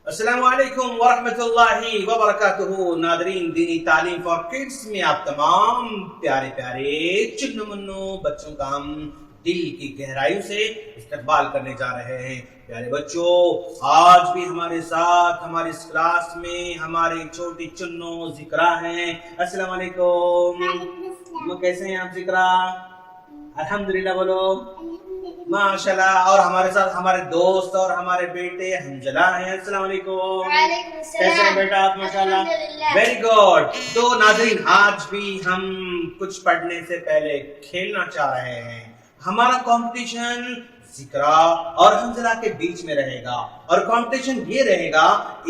السلام علیکم ورحمۃ اللہ وبرکاتہ. ناظرین، دینی تعلیم فار کڈس میں آپ تمام پیارے پیارے چنو منو بچوں کا ہم دل کی گہرائیوں سے استقبال کرنے جا رہے ہیں. پیارے بچوں، آج بھی ہمارے ساتھ ہمارے اس کلاس میں ہمارے چھوٹی چنو ذکرا ہیں. السلام علیکم. کیسے ہیں آپ ذکرا؟ الحمدللہ بولو. ماشاءاللہ. اور ہمارے ساتھ ہمارے دوست اور ہمارے بیٹے حنزلہ ہیں. السلام علیکم. کیسے ہیں بیٹا آپ؟ ماشاءاللہ. Very good. تو ناظرین، آج بھی ہم کچھ پڑھنے سے پہلے کھیلنا چاہ رہے ہیں. ہمارا کمپٹیشن ذکرا اور حنزلہ کے بیچ میں رہے گا، اور کمپٹیشن یہ رہے گا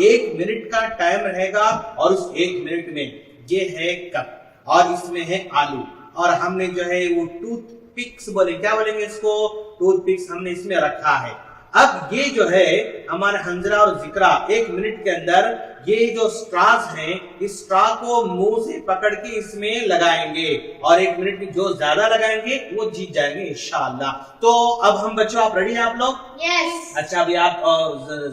1 منٹ کا ٹائم رہے گا، اور اس 1 منٹ میں یہ ہے کپ اور اس میں ہے آلو، اور ہم نے جو ہے وہ ٹوتھ پکس بولیں، کیا بولیں گے اس کو؟ ٹوتھ پکس ہم نے اس میں رکھا ہے. اب یہ جو ہے ہمارے حنزلہ اور ذکرا 1 منٹ کے اندر یہ جو سٹراز ہیں، اس سٹرا کو منہ سے پکڑ کے اس میں لگائیں گے، اور 1 منٹ میں جو زیادہ لگائیں گے وہ جیت جائیں گے انشاءاللہ. تو اب ہم بچوں، آپ ریڈی ہیں آپ لوگ؟ یس. اچھا، ابھی آپ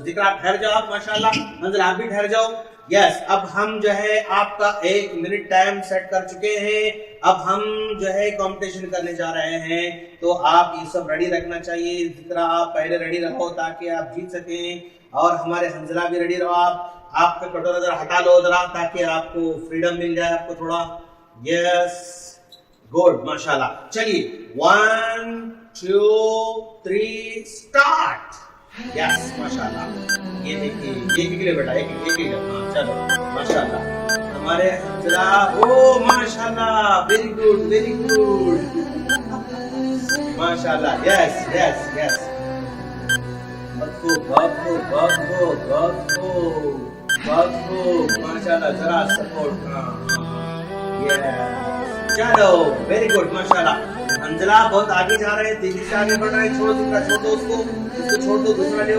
ذکرا ٹھہر جاؤ آپ، ماشاءاللہ. حنزلہ آپ بھی ٹھہر جاؤ. یس. اب ہم جو ہے آپ کا 1 منٹ ٹائم سیٹ کر چکے ہیں. اب ہم جو ہے کمپٹیشن کرنے جا رہے ہیں، تو آپ یہ سب ریڈی رکھنا چاہیے. ذکرا آپ پہلے ریڈی رہو تاکہ آپ جیت سکیں، اور ہمارے حنزلہ بھی ریڈی رہو. آپ کا کٹورا ذرا ہٹا لو ذرا، تاکہ آپ کو فریڈم مل جائے آپ کو تھوڑا. یس. گڈ. ماشاءاللہ. چلیے 1 2 3 اسٹارٹ. یس. ماشاءاللہ. یہ دیکھیے، ایک کلو بیٹا، ایک کلو. ہاں چلو. ماشاءاللہ. ہمارے حنزلہ، او ماشاءاللہ، ویری گڈ ویری گڈ. ماشاءاللہ. یس یس یس. ماشاءاللہ. ذرا سپورٹ. چلو ویری گڈ. ماشاءاللہ. حنزلہ بہت آگے جا رہے ہیں، تیزی سے آگے بڑھ رہے ہیں. چھوڑ دو اس کو چھوڑ دو، دوسرا لے.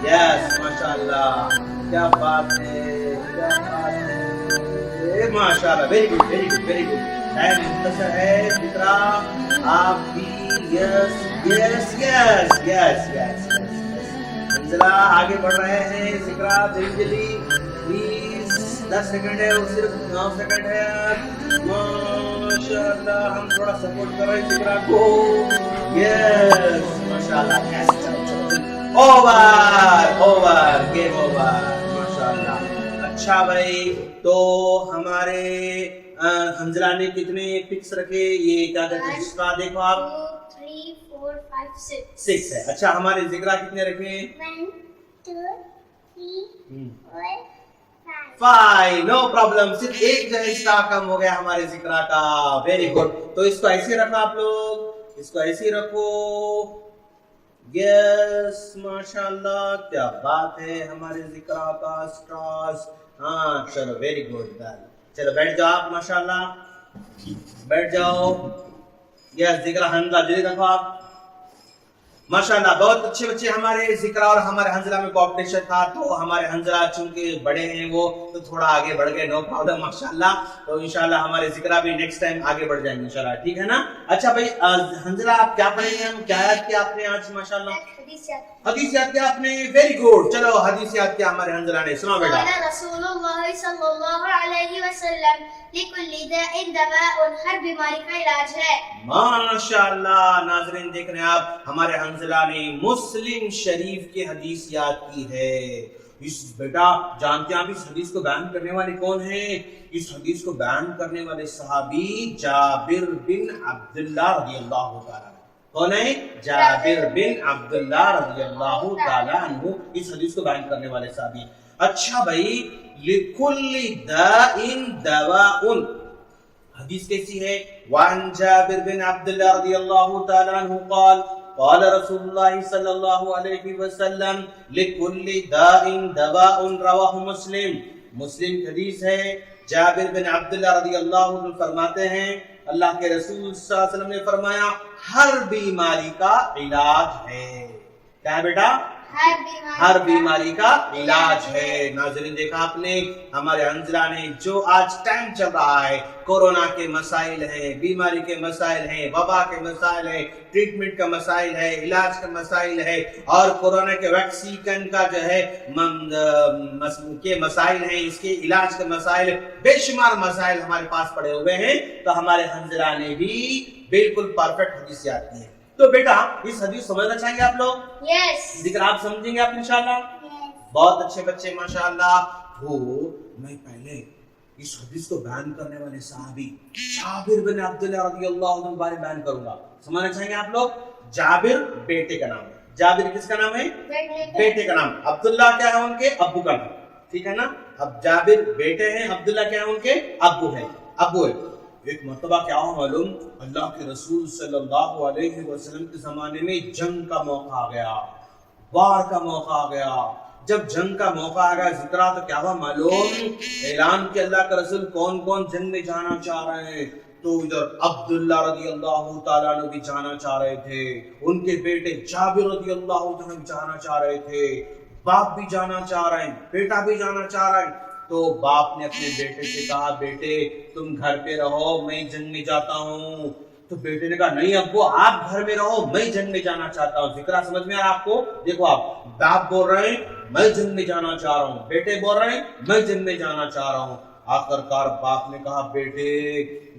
یس. ماشاءاللہ. کیا بات ہے، کیا بات ہے. ماشاءاللہ. Very good very good very good. Time مختصر ہے. ذکرا آپ بھی. یس یس یس یس یس. حنزلہ آگے بڑھ رہے ہیں. ذکرا جلدی پلیز. 10 سیکنڈ ہے، اور صرف 9 سیکنڈ ہے. ماشاءاللہ. ہم تھوڑا سپورٹ کر رہے ہیں ذکرا کو. یس. ماشاءاللہ. یس. Over game over. ماشاءاللہ. اچھا بھائی، تو ہمارے حنزلہ نے کتنے پکس رکھے؟ یہ کیا کہتے ہیں اس کا؟ دیکھو آپ. 2 3 4 5 6 ہے. اچھا، ہمارے ذکرا کتنے رکھے؟ 1 2 3 4 5. No problem. صرف ایک جو ہے اسٹار کم ہو گیا ہمارے ذکرا کا. Very good. تو اس کو ایسے رکھو آپ لوگ، اس کو ایسے رکھو. یس. ماشاءاللہ. کیا بات ہے ہمارے ذکرا کا اسٹارز. ہاں چلو ویری گڈ. چلو بیٹھ جاؤ آپ. ماشاءاللہ بیٹھ جاؤ. یس. ذکرا حنزلہ جلدی رکھو آپ. ماشاءاللہ. بہت اچھے بچے. ہمارے ذکرا اور ہمارے حنزلہ میں کمپٹیشن تھا، تو ہمارے حنزلہ چونکہ بڑے ہیں وہ تو تھوڑا آگے بڑھ گئے. No problem. ماشاءاللہ. تو انشاءاللہ ہمارے ذکرا بھی نیکسٹ ٹائم آگے بڑھ جائیں گے انشاءاللہ. ٹھیک ہے نا؟ اچھا بھائی حنزلہ، آپ کیا پڑھیں گے؟ ہم کیا یاد کیا آپ نے آج؟ ماشاءاللہ. حدیث یاد کیا آپ نے. Very good. چلو حدیث یاد کیا ہمارے حنزلہ نے. سناؤ بیٹا. قال رسول اللہ صلی اللہ علیہ وسلم لکل داء دواء. ہر بیماری کا علاج ہے. ماشاءاللہ. ناظرین دیکھ رہے ہیں آپ، ہمارے حنزلہ نے مسلم شریف کی حدیث یاد کی ہے. اس بیٹا جانتے ہیں آپ اس حدیث کو بیان کرنے والے کون ہیں؟ اس حدیث کو بیان کرنے والے صحابی جابر بن عبداللہ رضی اللہ تعالیٰ. کون ہے؟ جابر بن عبداللہ رضی اللہ تعالیٰ عنہ. اس حدیث کو بیان کرنے والے صحابی. اچھا بھائی، لِكُلِّ دَاءٍ دَوَاءٌ. حدیث کیسی ہے؟ وعن جابر بن عبداللہ رضی اللہ تعالیٰ عنہ قال قال رسول اللہ صلی اللہ علیہ وسلم لِكُلِّ دَاءٍ دَوَاءٌ. رواہ مسلم. مسلم حدیث ہے. جابر بن عبداللہ رضی اللہ عنہ فرماتے ہیں اللہ کے رسول صلی اللہ علیہ وسلم نے فرمایا ہر بیماری کا علاج ہے. کیا ہے بیٹا؟ ہر بیماری کا علاج ہے۔ ناظرین دیکھا آپ نے ہمارے حنظلہ نے جو آج ٹائم چل رہا ہے، کورونا کے مسائل ہیں، بیماری کے مسائل ہیں، وبا کے مسائل ہیں، ٹریٹمنٹ کا مسائل ہے، علاج کا مسائل ہے، اور کورونا کے ویکسین کا جو ہے کے مسائل ہیں، اس کے علاج کے مسائل، بے شمار مسائل ہمارے پاس پڑے ہوئے ہیں۔ تو ہمارے حنظلہ نے بھی بالکل پرفیکٹ حدیث یاد کی ہے۔ تو بیٹا اس حدیث سمجھنا چاہیں گے آپ لوگ؟ یس ذکر آپ سمجھیں گے آپ انشاءاللہ؟ بہت اچھے بچے ماشاءاللہ۔ وہ میں پہلے اس حدیث کو بیان کرنے والے صحابی جابر بن عبداللہ رضی اللہ عنہ کے بارے میں بیان کروں گا۔ سمجھنا چاہیں گے آپ لوگ؟ جابر بیٹے کا نام ہے۔ جابر کس کا نام ہے؟ بیٹے کا نام۔ عبداللہ کیا ہے ان کے؟ ابو کا نام، ٹھیک ہے نا؟ اب جابر بیٹے ہیں، عبداللہ کیا ہے ان کے؟ ابو ہے، ابو ہے۔ ایک مرتبہ کیا ہوا معلوم؟ اللہ کے رسول صلی اللہ علیہ وسلم کے زمانے میں جنگ کا موقع آ گیا، وار کا موقع آ گیا۔ جب جنگ کا موقع آ گیا ذکرہ تو کیا ہوا معلوم؟ اعلان کہ اللہ کا رسول کون کون جنگ میں جانا چاہ رہے ہیں۔ تو ادھر عبداللہ رضی اللہ تعالیٰ عنہ بھی جانا چاہ رہے تھے، ان کے بیٹے جابر رضی اللہ عنہ بھی جانا چاہ رہے تھے، باپ بھی جانا چاہ رہے ہیں، بیٹا بھی جانا چاہ رہے ہیں۔ تو باپ نے اپنے بیٹے سے کہا بیٹے تم گھر پہ رہو، میں جنگ میں جاتا ہوں۔ تو بیٹے نے کہا نہیں ابو آپ گھر میں رہو، میں جنگ میں جانا چاہتا ہوں۔ ذکر سمجھ میں آ رہا آپ کو؟ دیکھو آپ، باپ بول رہے ہیں میں جنگ میں جانا چاہ رہا ہوں، بیٹے بول رہے ہیں میں جنگ میں جانا چاہ رہا ہوں۔ آخر کار باپ نے کہا بیٹے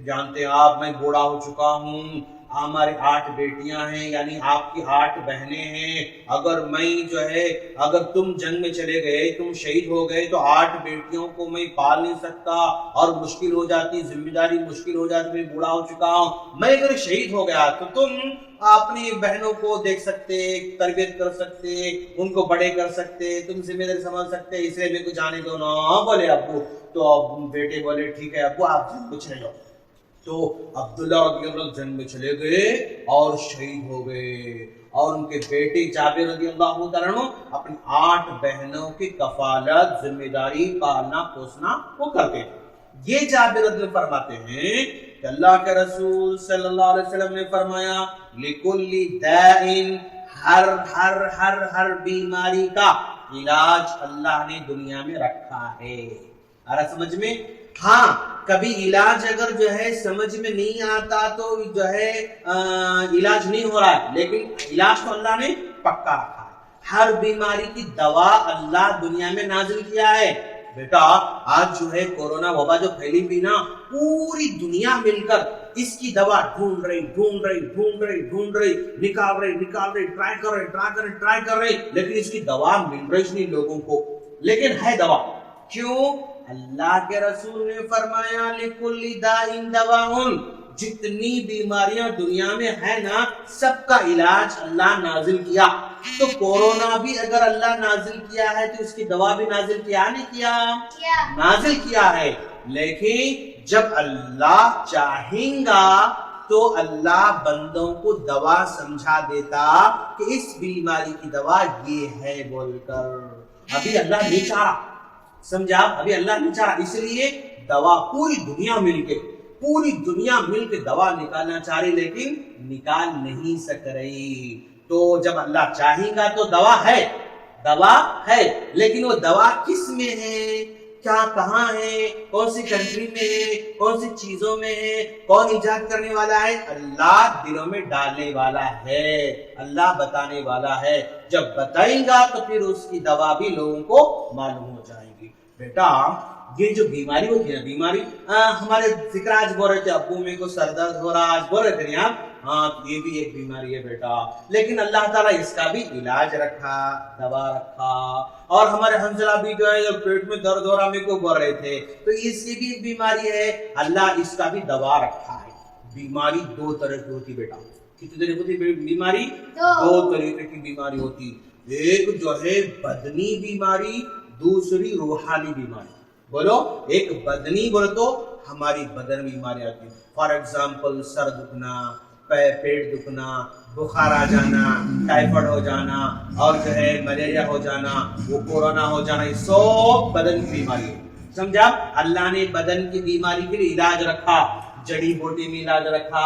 جانتے ہیں آپ میں بوڑھا ہو چکا ہوں، ہمارے 8 بیٹیاں ہیں، یعنی آپ کی 8 بہنیں ہیں، اگر تم جنگ میں چلے گئے، تم شہید ہو گئے تو 8 بیٹیوں کو میں پال نہیں سکتا اور مشکل ہو جاتی، ذمہ داری مشکل ہو جاتی، میں بوڑھا ہو چکا ہوں۔ میں اگر شہید ہو گیا تو تم اپنی بہنوں کو دیکھ سکتے، تربیت کر سکتے، ان کو بڑے کر سکتے، تم ذمہ داری سنبھال سکتے، اس لیے میرے کو جانے دو نا، بولے ابو۔ تو بیٹے بولے ٹھیک ہے ابو آپ جنگ میں چلے جاؤ۔ تو عبداللہ رضی اللہ جنگ میں چلے گئے اور شہید ہو گئے، اور ان کے بیٹے جابر رضی اللہ تعالیٰ عنہ اپنی 8 بہنوں کی کفالت، ذمہ داری، پالنا پوسنا وہ کرتے تھے۔ یہ جابر رضی اللہ فرماتے ہیں کہ اللہ کے رسول صلی اللہ علیہ وسلم نے فرمایا لِكُلِّ دَاءٍ، ہر بیماری کا علاج اللہ نے دنیا میں رکھا ہے۔ آرہا سمجھ میں؟ ہاں کبھی علاج اگر جو ہے سمجھ میں نہیں آتا تو جو ہے علاج نہیں ہو رہا ہے، لیکن علاج تو اللہ نے پکا رکھا ہے۔ ہر بیماری کی دوا اللہ دنیا میں نازل کیا ہے۔ بیٹا آج جو ہے کورونا وبا جو پھیلی بھی نا، پوری دنیا مل کر اس کی دوا ڈھونڈ رہی، نکال رہی، ٹرائی کر رہی، لیکن اس کی دوا مل رہی نہیں لوگوں کو، لیکن ہے دوا۔ کیوں؟ اللہ کے رسول نے فرمایا لِكُلِّ دَاءٍ دَوَاءٌ، جتنی بیماریاں دنیا میں ہے نا سب کا علاج اللہ نازل کیا۔ تو کورونا بھی اگر اللہ نازل کیا ہے تو اس کی دوا بھی نازل کیا نہیں کیا؟ نازل کیا ہے۔ لیکن جب اللہ چاہیں گا تو اللہ بندوں کو دوا سمجھا دیتا کہ اس بیماری کی دوا یہ ہے بول کر۔ ابھی اللہ نہیں چاہ رہا، سمجھا؟ ابھی اللہ نہیں چاہ رہا، اس لیے دوا پوری دنیا مل کے دوا نکالنا چاہ رہی، لیکن نکال نہیں سک رہی۔ تو جب اللہ چاہے گا تو دوا ہے، لیکن وہ دوا کس میں ہے، کیا کہاں ہے، کون سی کنٹری میں ہے، کون سی چیزوں میں ہے، کون ایجاد کرنے والا ہے؟ اللہ دلوں میں ڈالنے والا ہے، اللہ بتانے والا ہے۔ جب بتائیں گا تو پھر اس کی دوا بھی لوگوں کو معلوم ہو جائے گی۔ بیٹا یہ جو بیماری ہوتی ہے ہمارے ذکر آج بول رہے تھے ابو میں کو سر درد ہو رہا، آج بول رہے تھے آپ، ہاں یہ بھی ایک بیماری ہے بیٹا، لیکن اللہ تعالیٰ اس کا بھی علاج رکھا، دوا رکھا۔ اور ہمارے حنظلہ بھی جو ہے جب پیٹ میں درد ہو رہا میں کو بول رہے تھے تو اس کی بھی ایک بیماری ہے، اللہ اس کا بھی دوا رکھا ہے۔ بیماری 2 طرح کی ہوتی بیٹا، کتنی طرح کی بیماری؟ 2 طریقے کی بیماری ہوتی، ایک جو ہے بدنی بیماری، دوسری روحانی بیماری۔ بولو ایک بدنی بولو تو ہماری بدن بیماری آتی ہے، فار ایگزامپل سر دکھنا، پیٹ دکھنا، بخار آ جانا، ٹائیفائڈ ہو جانا، اور جو ہے ملیریا ہو جانا، وہ کورونا ہو جانا، یہ سب بدن کی بیماری ہے۔ سمجھا؟ اللہ نے بدن کی بیماری کے لیے علاج رکھا، جڑی بوٹی میں علاج رکھا،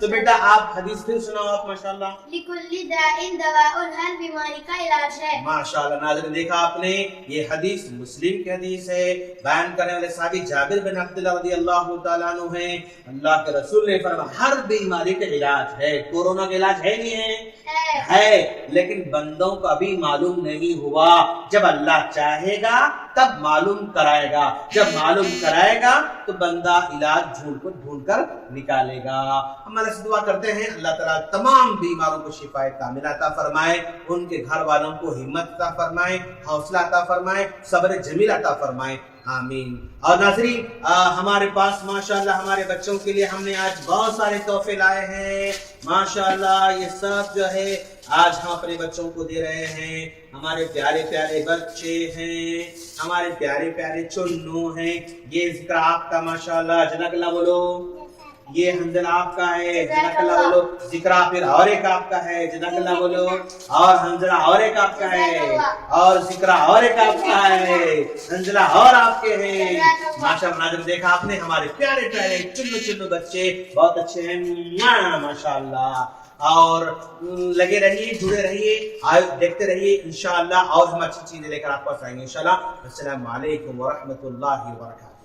تو بیٹا آپ حدیث پھر سناؤ آپ ماشاءاللہ. لِكُلِّ دَاءٍ دَوَاءٌ، ہر بیماری کا علاج ہے. ماشاءاللہ ناظرین دیکھا آپ نے یہ حدیث مسلم کی حدیث ہے. بیان کرنے والے صحابی جابر بن عبداللہ رضی اللہ تعالیٰ عنہ ہیں. اللہ کے رسول نے فرمایا ہر بیماری کا علاج ہے. کورونا کا علاج ہے نہیں ہے لیکن بندوں کو ابھی معلوم نہیں ہوا. جب اللہ چاہے گا تب معلوم کرائے گا. جب معلوم کرائے گا تو بندہ علاج ڈھونڈ کر نکالے گا. ہم اللہ سے دعا کرتے ہیں اللہ تعالیٰ تمام بیماروں کو شفا کاملہ عطا فرمائے, ان کے گھر والوں کو ہمت عطا فرمائے, حوصلہ عطا فرمائے, صبر جمیل عطا فرمائے, آمین. اور ناظرین ہمارے پاس ماشاءاللہ ہمارے بچوں کے لیے ہم نے آج بہت سارے تحفے لائے ہیں ماشاءاللہ. یہ سب جو ہے آج ہم اپنے بچوں کو دے رہے ہیں. ہمارے پیارے پیارے بچے ہیں, ہمارے پیارے پیارے چنو ہیں. یہ ذکر آپ کا ماشاءاللہ, جزاک اللہ بولو. یہ حنظلہ آپ کا ہے, جزاک اللہ بولو. ذکر پھر اور ایک آپ کا ہے, جزاک اللہ بولو. اور حنظلہ اور ایک آپ کا ہے, اور ذکر اور ایک آپ کا ہے, حنظلہ اور آپ کے ہیں ماشاءاللہ. ناظرین دیکھا آپ نے ہمارے پیارے پیارے چنو بچے بہت اچھے ہیں ماشاءاللہ. اور لگے رہیے, جڑے رہیے, دیکھتے رہیے انشاءاللہ اور ہم اچھی چیزیں لے کر آپ کو آئیں گے انشاءاللہ. السلام علیکم ورحمۃ اللہ وبرکاتہ.